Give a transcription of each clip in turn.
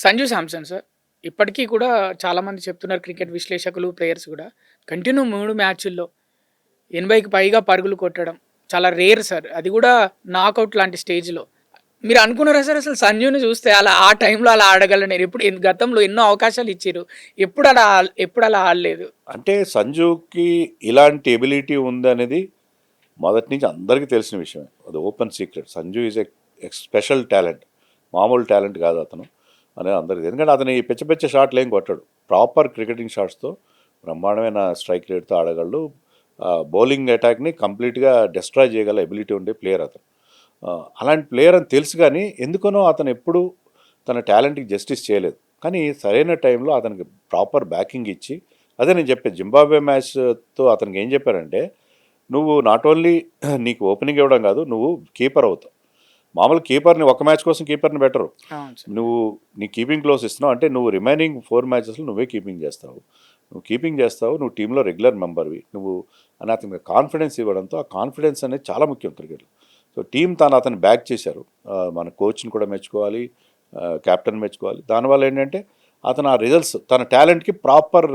Sanju Samson sir. ఇప్పటికీ కూడా చాలామంది చెప్తున్నారు క్రికెట్ విశ్లేషకులు, ప్లేయర్స్ కూడా. కంటిన్యూ 3 మ్యాచుల్లో 80కి పైగా పరుగులు కొట్టడం చాలా రేర్ సార్. అది కూడా నాకౌట్ లాంటి స్టేజ్‌లో. మీరు అనుకున్నారా సార్ అసలు సంజుని చూస్తే అలా ఆ టైంలో అలా ఆడగలను నేను? గతంలో ఎన్నో అవకాశాలు ఇచ్చిర్రు. ఎప్పుడు అలా ఆడలేదు. అంటే సంజుకి ఇలాంటి ఎబిలిటీ ఉందనేది మొదటి నుంచి అందరికీ తెలిసిన విషయమే. అది open secret. Sanju is a special talent. మామూలు టాలెంట్ కాదు అతను అనేది అందరికీ. ఎందుకంటే అతను ఈ పిచ్చ పిచ్చ షాట్లు ఏం కొట్టాడు. ప్రాపర్ క్రికెటింగ్ షాట్స్తో బ్రహ్మాండమైన స్ట్రైక్ రేట్తో ఆడగలడు. బౌలింగ్ అటాక్ని కంప్లీట్గా డిస్ట్రాయ్ చేయగల ఎబిలిటీ ఉండే ప్లేయర్ అతను. అలాంటి ప్లేయర్ అని తెలుసు, కానీ ఎందుకనో అతను ఎప్పుడూ తన టాలెంట్కి జస్టిస్ చేయలేదు. కానీ సరైన టైంలో అతనికి ప్రాపర్ బ్యాకింగ్ ఇచ్చి, అదే నేను చెప్పేది జింబాబ్వే మ్యాచ్తో అతనికి ఏం చెప్పారంటే, నువ్వు నాట్ ఓన్లీ నీకు ఓపెనింగ్ ఇవ్వడం కాదు, నువ్వు కీపర్ అవుతావు. మామూలు కీపర్ని ఒక మ్యాచ్ కోసం కీపర్ని బెటరు. నువ్వు నీ కీపింగ్ క్లోజ్ ఇస్తున్నావు అంటే నువ్వు రిమైనింగ్ 4 మ్యాచెస్లో నువ్వే కీపింగ్ చేస్తావు. నువ్వు టీంలో రెగ్యులర్ మెంబర్వి నువ్వు అని అతనికి కాన్ఫిడెన్స్ ఇవ్వడంతో, ఆ కాన్ఫిడెన్స్ అనేది చాలా ముఖ్యం క్రికెట్లో. సో టీం అతను బ్యాక్ చేశారు. మన కోచ్ని కూడా మెచ్చుకోవాలి, కెప్టెన్ మెచ్చుకోవాలి. దానివల్ల ఏంటంటే అతను ఆ రిజల్ట్స్ తన టాలెంట్కి ప్రాపర్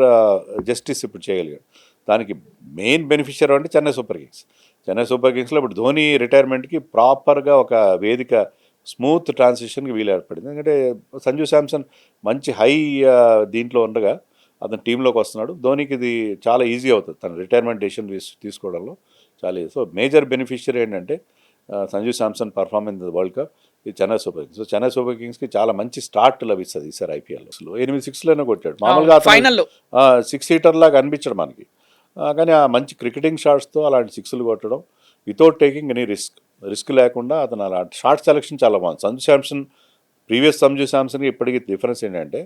జస్టిస్ ఇప్పుడు చేయగలిగాడు. దానికి మెయిన్ బెనిఫిషియర్ అంటే చెన్నై సూపర్ కింగ్స్లో ఇప్పుడు ధోని రిటైర్మెంట్కి ప్రాపర్గా ఒక వేదిక, స్మూత్ ట్రాన్సిషన్కి వీలు ఏర్పడింది. ఎందుకంటే సంజు శాంసన్ మంచి హై దీంట్లో ఉండగా అతను టీంలోకి వస్తున్నాడు. ధోనికి ఇది చాలా ఈజీ అవుతుంది తన రిటైర్మెంట్ డెసిషన్ తీసుకోవడంలో చాలా ఈజీ. సో మేజర్ బెనిఫిషియర్ ఏంటంటే Sanju Samson performance in the World Cup ఈ Chennai Super Kings. So Chennai Super కింగ్స్కి చాలా మంచి స్టార్ట్ లభిస్తుంది ఈసారి ఐపీఎల్లో. 8 6 కొట్టాడు. మామూలుగా ఫైనల్లో 6 హీటర్ లాగా అనిపించడు మనకి, కానీ ఆ మంచి క్రికెటింగ్ షాట్స్తో అలాంటి 6లు కొట్టడం వితౌట్ టేకింగ్ ఎనీ రిస్క్ లేకుండా అతను అలాంటి షార్ట్ సెలెక్షన్ చాలా బాగుంది. ప్రీవియస్ సంజు శాంసన్కి ఇప్పటికీ డిఫరెన్స్ ఏంటంటే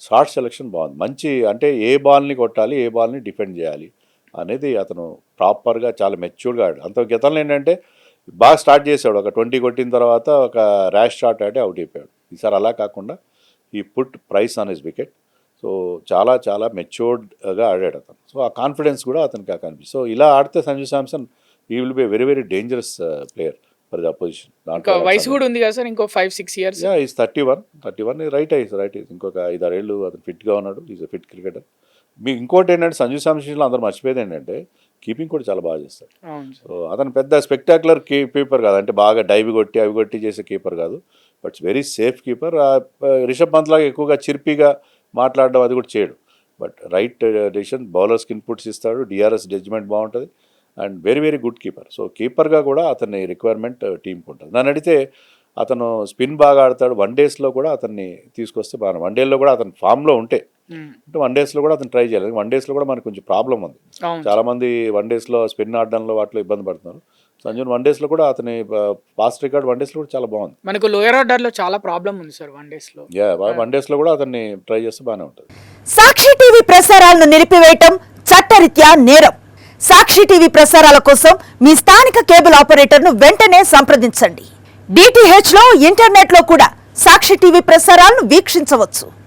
షార్ట్ సెలెక్షన్ బాగుంది. మంచి అంటే ఏ బాల్ని కొట్టాలి, ఏ బాల్ని డిఫెండ్ చేయాలి అనేది అతను ప్రాపర్గా చాలా మెచ్యూర్డ్గా ఆడాడు. అంత గతంలో ఏంటంటే బాగా స్టార్ట్ చేశాడు, ఒక 20 కొట్టిన తర్వాత ఒక ర్యాష్ షాట్ ఆడి అవుట్ అయిపోయాడు. ఈసారి అలా కాకుండా ఈ put price on his wicket. So చాలా మెచ్యూర్డ్గా ఆడాడు అతను. సో ఆ కాన్ఫిడెన్స్ కూడా అతనికి కనిపిస్తుంది. సో ఇలా ఆడితే సంజు శాంసన్ ఈ will be very very dangerous player for the opposition. వయసు కూడా ఉంది కదా సార్, ఇంకో 5-6 ఇయర్స్. Is 31 right. ఇంకొక 5-6 ఏళ్ళు అతను ఫిట్గా ఉన్నాడు. Is fit cricketer. మీకు ఇంకోటి ఏంటంటే సంజు శాంసన్లో అందరూ మర్చిపోయేది ఏంటంటే కీపింగ్ కూడా చాలా బాగా చేస్తాడు. సో అతను పెద్ద స్పెక్టాక్యులర్ కీపర్ కాదు, అంటే బాగా డైవ్ కొట్టి అవి కొట్టి చేసే కీపర్ కాదు. But very safe keeper. Rishabh Pant లాగా ఎక్కువగా చిర్పీగా మాట్లాడడం అది కూడా చేయడు. బట్ రైట్ డెసిషన్, బౌలర్స్కి ఇన్పుట్స్ ఇస్తాడు, డిఆర్ఎస్ జడ్జ్మెంట్ బాగుంటుంది and very very good keeper. So కీపర్గా కూడా అతని రిక్వైర్మెంట్ టీంకి ఉంటుంది. నన్ను అడిగితే అతను స్పిన్ బాగా ఆడతాడు. 1 డేస్లో కూడా అతన్ని తీసుకొస్తే బాగా, 1 డేలో కూడా అతను ఫామ్లో ఉంటే, అంటే 1 డేస్లో కూడా అతను ట్రై చేయాలి. 1 డేస్లో కూడా మనకు కొంచెం ప్రాబ్లం ఉంది. చాలామంది 1 డేస్లో స్పిన్ ఆడడంలో వాటిలో ఇబ్బంది పడుతున్నారు. సంజు 1 డేస్లో కూడా అతని పాస్ట్ రికార్డ్ 1 డేస్లో కూడా చాలా బాగుంది. మనకు లోయర్ ఆర్డర్లో చాలా ప్రాబ్లం ఉంది సార్ 1 డేస్లో. 1 డేస్లో కూడా అతన్ని ట్రై చేస్తే బాగానే ఉంటుంది. సాక్షి టీవీ ప్రసారాలను నిలిపివేయటం చట్టరీత్యా నేరం. సాక్షి టీవీ ప్రసారాల కోసం మీ స్థానిక కేబుల్ ఆపరేటర్ను వెంటనే సంప్రదించండి. DTH లో ఇంటర్నెట్ లో కూడా సాక్షి టీవీ ప్రసారాలను వీక్షించవచ్చు.